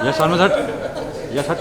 Yes Salman हट, yes हट।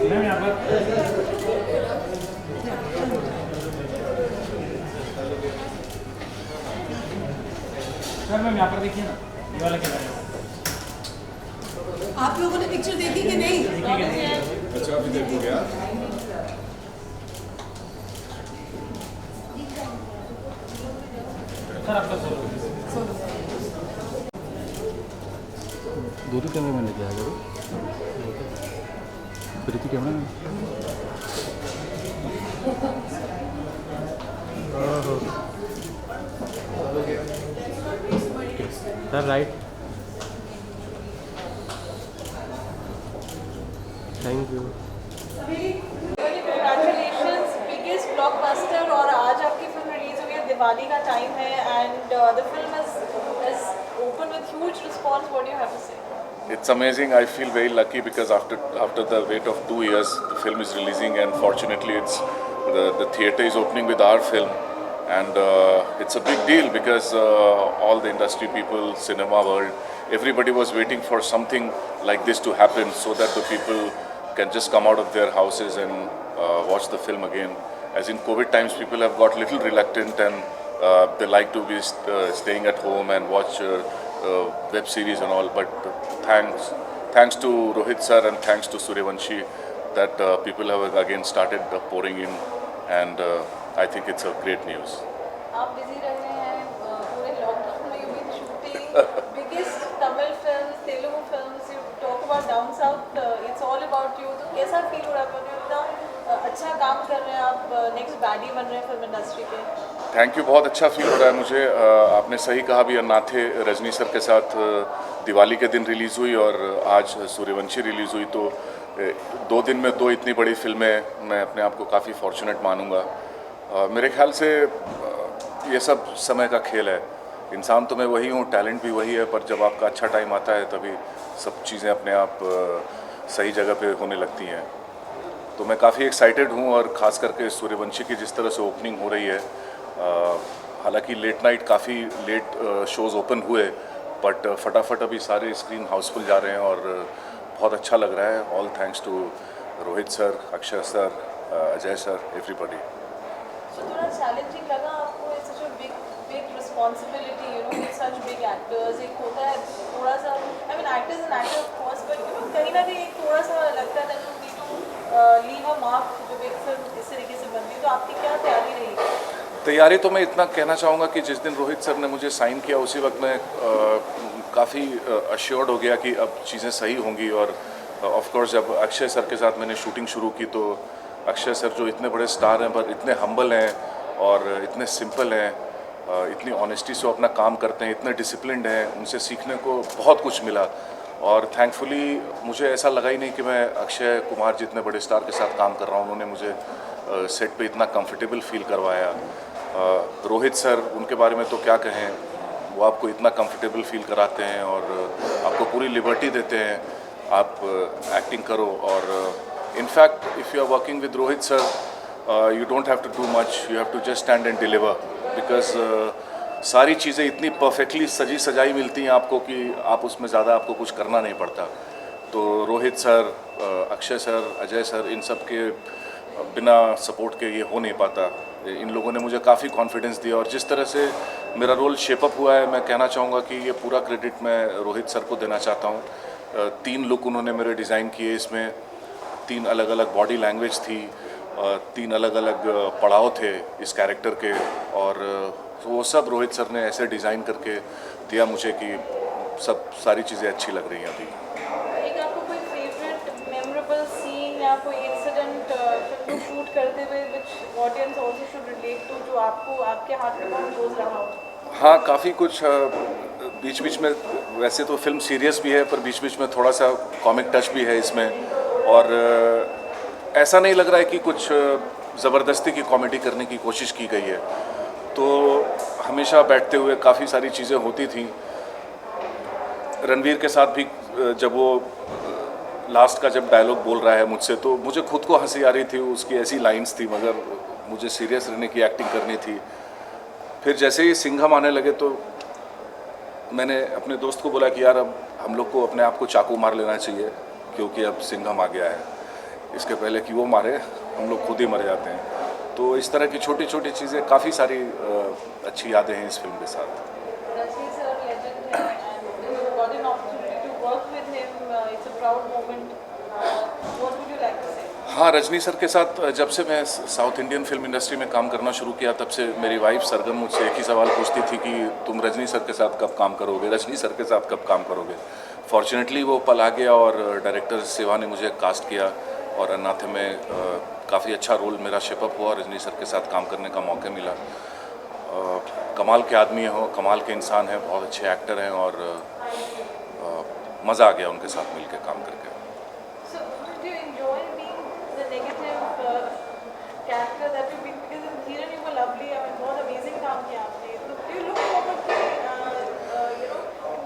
Ma'am यहाँ पर सर मैम यहाँ पर देखिए ना, ये वाला कैमरा है। आप लोगों ने पिक्चर देखी कि नहीं? अच्छा अभी देखो क्या सर आपका सोलो दो तो कैमरा मैन लेके आया करो, Preeti camera man. Sir right, thank you. Congratulations, biggest blockbuster और आज आपकी फिल्म रिलीज हुई है, दिवाली का टाइम है and the film is open with huge response. What do you have to say? It's amazing. I feel very lucky because after the wait of 2 years, the film is releasing, and fortunately, it's the theatre is opening with our film, and it's a big deal because all the industry people, cinema world, everybody was waiting for something like this to happen, so that the people can just come out of their houses and watch the film again. As in COVID times, people have got little reluctant and they like to be staying at home and watch web series and all. But thanks to Rohit sir and thanks to Suryavanshi that people have again started pouring in, and I think it's a great news. आप busy रह रहे हैं पूरे lockdown में, you've been shooting biggest Tamil films, Telugu films. You talk about down south, it's all about you. तो कैसा feel हो रहा है? इतना अच्छा काम कर रहे हैं आप, नेक्स्ट बैडी बन रहे हैं फिल्म इंडस्ट्री के। थैंक यू, बहुत अच्छा फील हो रहा है मुझे। आपने सही कहा, भी अन्नाथे रजनी सर के साथ दिवाली के दिन रिलीज़ हुई और आज सूर्यवंशी रिलीज़ हुई, तो 2 दिन में 2 इतनी बड़ी फिल्में, मैं अपने आप को काफ़ी फॉर्चुनेट मानूंगा। मेरे ख्याल से ये सब समय का खेल है। इंसान तो मैं वही हूँ, टैलेंट भी वही है, पर जब आपका अच्छा टाइम आता है तभी सब चीज़ें अपने आप सही जगह पे होने लगती हैं। तो मैं काफ़ी एक्साइटेड हूँ, और ख़ास करके सूर्यवंशी की जिस तरह से ओपनिंग हो रही है, हालांकि लेट नाइट काफ़ी लेट शोज़ ओपन हुए, बट फटाफट अभी सारे स्क्रीन हाउसफुल जा रहे हैं और बहुत अच्छा लग रहा है। All thanks to Rohit sir, Akshay sir, Ajay sir, everybody. So थोड़ा challenging लगा आपको? It's such a big responsibility, you know, with such big actors. एक होता है थोड़ा सा, I mean actors and actors of course, but you know कहीं ना कहीं एक थोड़ा सा लगता है that you need to leave a mark जब एक फिल्म इस तरीके से बनती है। तो आपकी क्या तैयारी रही? तैयारी तो मैं इतना कहना चाहूँगा कि जिस दिन रोहित सर ने मुझे साइन किया उसी वक्त मैं काफ़ी अश्योर्ड हो गया कि अब चीज़ें सही होंगी। और ऑफ कोर्स जब अक्षय सर के साथ मैंने शूटिंग शुरू की, तो अक्षय सर जो इतने बड़े स्टार हैं पर इतने हम्बल हैं और इतने सिंपल हैं, इतनी ऑनेस्टी से अपना काम करते हैं, इतने डिसिप्लिन्ड हैं, उनसे सीखने को बहुत कुछ मिला। और थैंकफुली मुझे ऐसा लगा ही नहीं कि मैं अक्षय कुमार जितने बड़े स्टार के साथ काम कर रहा हूँ। उन्होंने मुझे सेट पे इतना कंफर्टेबल फील करवाया। रोहित सर, उनके बारे में तो क्या कहें, वो आपको इतना कंफर्टेबल फील कराते हैं और आपको पूरी लिबर्टी देते हैं, आप एक्टिंग करो। और in fact if you are working with Rohit sir, you don't have to do much, you have to just stand and deliver, because सारी चीज़ें इतनी परफेक्टली सजी सजाई मिलती हैं आपको कि आप उसमें ज़्यादा आपको कुछ करना नहीं पड़ता। तो Rohit sir, Akshay sir, Ajay sir, इन सब के बिना सपोर्ट के ये हो नहीं पाता। इन लोगों ने मुझे काफ़ी कॉन्फिडेंस दिया, और जिस तरह से मेरा रोल शेपअप हुआ है, मैं कहना चाहूँगा कि ये पूरा क्रेडिट मैं रोहित सर को देना चाहता हूँ। 3 लुक उन्होंने मेरे डिज़ाइन किए, इसमें 3 अलग अलग बॉडी लैंग्वेज थी, 3 अलग अलग पड़ाव थे इस कैरेक्टर के, और वो सब रोहित सर ने ऐसे डिज़ाइन करके दिया मुझे कि सब सारी चीज़ें अच्छी लग रही हैं अभी। एक आपको कोई फेवरेट मेमोरेबल सीन या कोई इंसिडेंट फिल्म को शूट करते हुए which audience also should relate to, जो आपको आपके हाथ में बहुत क्लोज रहा हो? हाँ, काफ़ी कुछ बीच बीच में, वैसे तो फिल्म सीरियस भी है पर बीच बीच में थोड़ा सा कॉमिक टच भी है इसमें, और ऐसा नहीं लग रहा है कि कुछ ज़बरदस्ती की कॉमेडी करने की कोशिश की गई है। तो हमेशा बैठते हुए काफ़ी सारी चीज़ें होती थी। रणवीर के साथ भी जब वो लास्ट का जब डायलॉग बोल रहा है मुझसे, तो मुझे खुद को हंसी आ रही थी, उसकी ऐसी लाइंस थी, मगर मुझे सीरियस रहने की एक्टिंग करनी थी। फिर जैसे ही सिंघम आने लगे तो मैंने अपने दोस्त को बोला कि यार अब हम लोग को अपने आप को चाकू मार लेना चाहिए, क्योंकि अब सिंघम आ गया है, इसके पहले कि वो मारे हम लोग खुद ही मर जाते हैं। तो इस तरह की छोटी छोटी चीज़ें, काफ़ी सारी अच्छी यादें हैं इस फिल्म के साथ। Rajni sir, legend है, and you got an opportunity to work with him. It's a proud moment. What would you like to say? हाँ, रजनी सर के साथ जब से मैं साउथ इंडियन फिल्म इंडस्ट्री में काम करना शुरू किया, तब से मेरी वाइफ सरगम मुझसे एक ही सवाल पूछती थी कि तुम रजनी सर के साथ कब काम करोगे, रजनी सर के साथ कब काम करोगे। फॉर्चुनेटली वो पल आ गया और डायरेक्टर शिवा ने मुझे कास्ट किया और अन्नाथे में काफ़ी अच्छा रोल मेरा शेपअप हुआ। रजनी सर के साथ काम करने का मौका मिला। कमाल के आदमी हो, कमाल के इंसान हैं, बहुत अच्छे एक्टर हैं और मज़ा आ गया उनके साथ मिलकर काम करके। So, do you enjoy being the negative character that you've been? Because in Hiran you were lovely. I mean, बहुत amazing काम किया आपने. So, do you look forward कि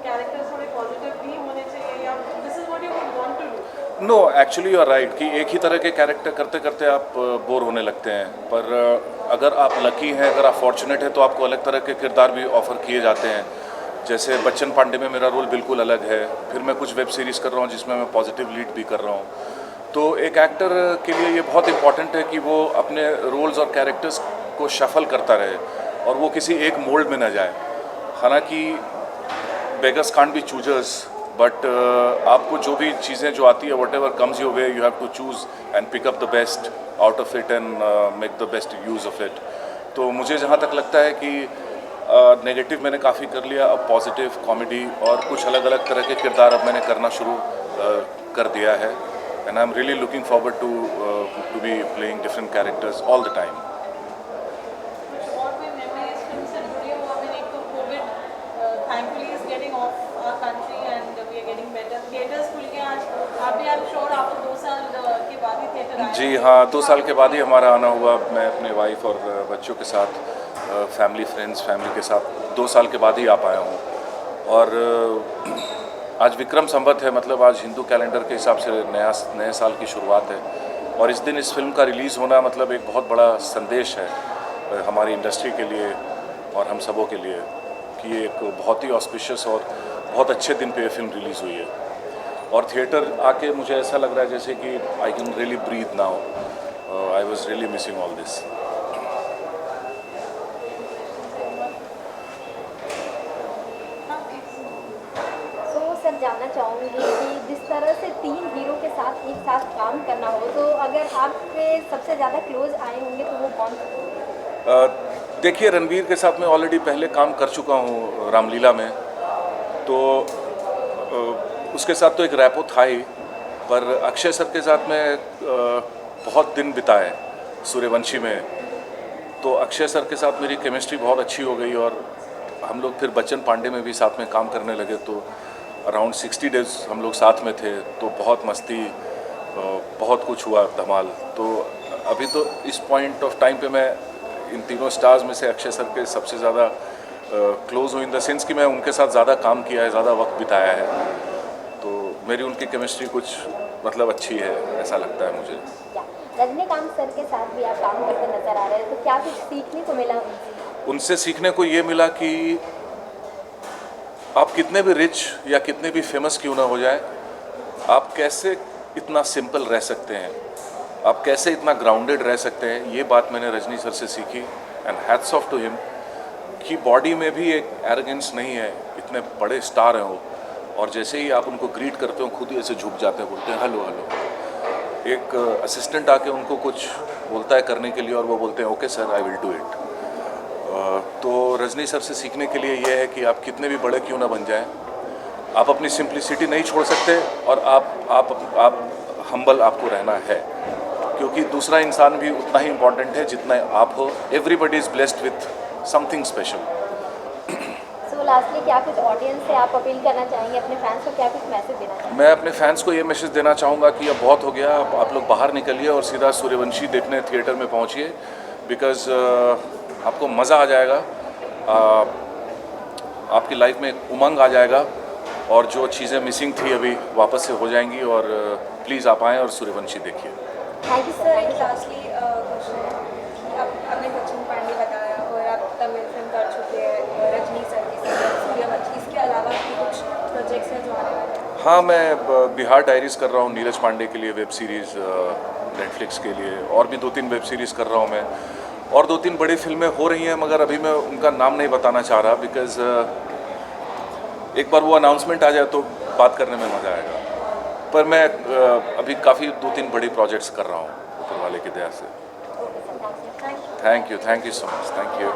characters थोड़े positive भी होने चाहिए, या this is what you would want to do? No, actually you are right कि एक ही तरह के कैरेक्टर करते करते आप बोर होने लगते हैं। पर अगर आप लकी हैं, अगर आप फॉर्चुनेट हैं, तो आपको अलग तरह के किरदार भी ऑफ़र किए जाते हैं। जैसे बच्चन पांडे में मेरा रोल बिल्कुल अलग है। फिर मैं कुछ वेब सीरीज़ कर रहा हूँ जिसमें मैं पॉजिटिव लीड भी कर रहा हूँ। तो एक एक्टर के लिए ये बहुत इंपॉर्टेंट है कि वो अपने रोल्स और कैरेक्टर्स को शफल करता रहे और वो किसी एक मोल्ड में न जाए। हालांकि beggars can't be choosers, but आपको जो भी चीज़ें जो आती है, whatever comes your way, you have to choose and pick up the best out of it and make the best use of it. तो मुझे जहाँ तक लगता है कि नेगेटिव मैंने काफ़ी कर लिया, अब पॉजिटिव, कॉमेडी और कुछ अलग अलग तरह के किरदार अब मैंने करना शुरू कर दिया है। And I am really looking forward to be playing different characters all the time. कुछ और कोई memory इस film से जुड़ी हो? I mean, एक तो COVID thankfully is getting off our country and we are getting better. Theatres खुल गए आज. आप भी, I'm sure आपको 2 साल के बाद ही थिएटर आए. जी हाँ, 2 साल के बाद ही हमारा आना हुआ। मैं अपने वाइफ और बच्चों के साथ, फैमिली फ्रेंड्स फैमिली के साथ 2 साल के बाद ही आ पाया हूँ। और आज विक्रम संवत है, मतलब आज हिंदू कैलेंडर के हिसाब से नए साल की शुरुआत है। और इस दिन इस फिल्म का रिलीज़ होना मतलब एक बहुत बड़ा संदेश है हमारी इंडस्ट्री के लिए और हम सबों के लिए कि एक बहुत ही ऑस्पिशियस और बहुत अच्छे दिन पे ये फिल्म रिलीज़ हुई है। और थिएटर आके मुझे ऐसा लग रहा है जैसे कि I can really breathe now. I was really missing all this. तो सर जानना चाहूँगी कि जिस तरह से 3 हीरो के साथ एक साथ काम करना हो, तो अगर आपके सबसे ज़्यादा क्लोज आए होंगे तो वो कौन? देखिए, रणवीर के साथ मैं ऑलरेडी पहले काम कर चुका हूँ रामलीला में, तो उसके साथ तो एक रैपो था ही। पर अक्षय सर के साथ मैं बहुत दिन बिताए सूर्यवंशी में, तो अक्षय सर के साथ मेरी केमिस्ट्री बहुत अच्छी हो गई और हम लोग फिर बच्चन पांडे में भी साथ में काम करने लगे। तो अराउंड 60 डेज हम लोग साथ में थे, तो बहुत मस्ती, बहुत कुछ हुआ धमाल। तो अभी तो इस पॉइंट ऑफ टाइम पे मैं इन तीनों स्टार्स में से अक्षय सर के सबसे ज़्यादा क्लोज हूँ, इन द सेंस कि मैं उनके साथ ज़्यादा काम किया है, ज़्यादा वक्त बिताया है। तो मेरी उनकी केमिस्ट्री कुछ मतलब अच्छी है, ऐसा लगता है मुझे। रजनीकांत सर के साथ भी आप काम करते नजर आ रहे हैं, तो क्या कुछ सीखने को मिला उनसे? उनसे सीखने को ये मिला कि आप कितने भी रिच या कितने भी फेमस क्यों ना हो जाए, आप कैसे इतना सिंपल रह सकते हैं, आप कैसे इतना ग्राउंडेड रह सकते हैं। ये बात मैंने रजनी सर से सीखी and hats off to him कि बॉडी में भी एक एरोगेंस नहीं है। इतने बड़े स्टार हैं वो, और जैसे ही आप उनको ग्रीट करते हो खुद ही ऐसे झुक जाते हैं, बोलते हैं हेलो हेलो। एक असिस्टेंट आके उनको कुछ बोलता है करने के लिए और वो बोलते हैं okay sir I will do it. तो रजनी सर से सीखने के लिए ये है कि आप कितने भी बड़े क्यों ना बन जाएं, आप अपनी सिंप्लिसिटी नहीं छोड़ सकते और आप हम्बल आपको रहना है, क्योंकि दूसरा इंसान भी उतना ही इम्पोर्टेंट है जितना आप हो। Everybody is blessed with something special. So तो लास्टली क्या कुछ ऑडियंस से आप अपील करना चाहेंगे, अपने फैंस को क्या कुछ मैसेज देना चाहेंगे? मैं अपने फैंस को ये मैसेज देना चाहूँगा कि अब बहुत हो गया, अब आप लोग बाहर निकलिए और सीधा सूर्यवंशी देखने थिएटर में पहुँचिए, बिकॉज़ आपको मज़ा आ जाएगा, आपकी लाइफ में एक उमंग आ जाएगा और जो चीज़ें मिसिंग थी अभी वापस से हो जाएंगी। और प्लीज़ आप आएँ और सूर्यवंशी देखिए। Thank you sir. Lastly question है कि आपने सचिन पांडे बताया और आप तमिल फिल्म कर चुके हैं रजनी सर के साथ सूर्यवंशी, इसके अलावा आपके कुछ प्रोजेक्ट्स हैं जो आने वाले हैं? हाँ, मैं बिहार डायरीज़ कर रहा हूँ नीरज पांडे के लिए, वेब सीरीज़ नेटफ्लिक्स के लिए, और भी 2-3 वेब सीरीज़ कर रहा हूँ मैं, और 2-3 बड़ी फिल्में हो रही हैं, मगर अभी मैं उनका नाम नहीं बताना चाह रहा, बिकॉज़ एक बार वो अनाउंसमेंट आ जाए तो बात करने में मज़ा आएगा। पर मैं अभी काफ़ी 2-3 बड़ी प्रोजेक्ट्स कर रहा हूँ ऊपर वाले की दया से। Thank you. Thank you so much, thank you.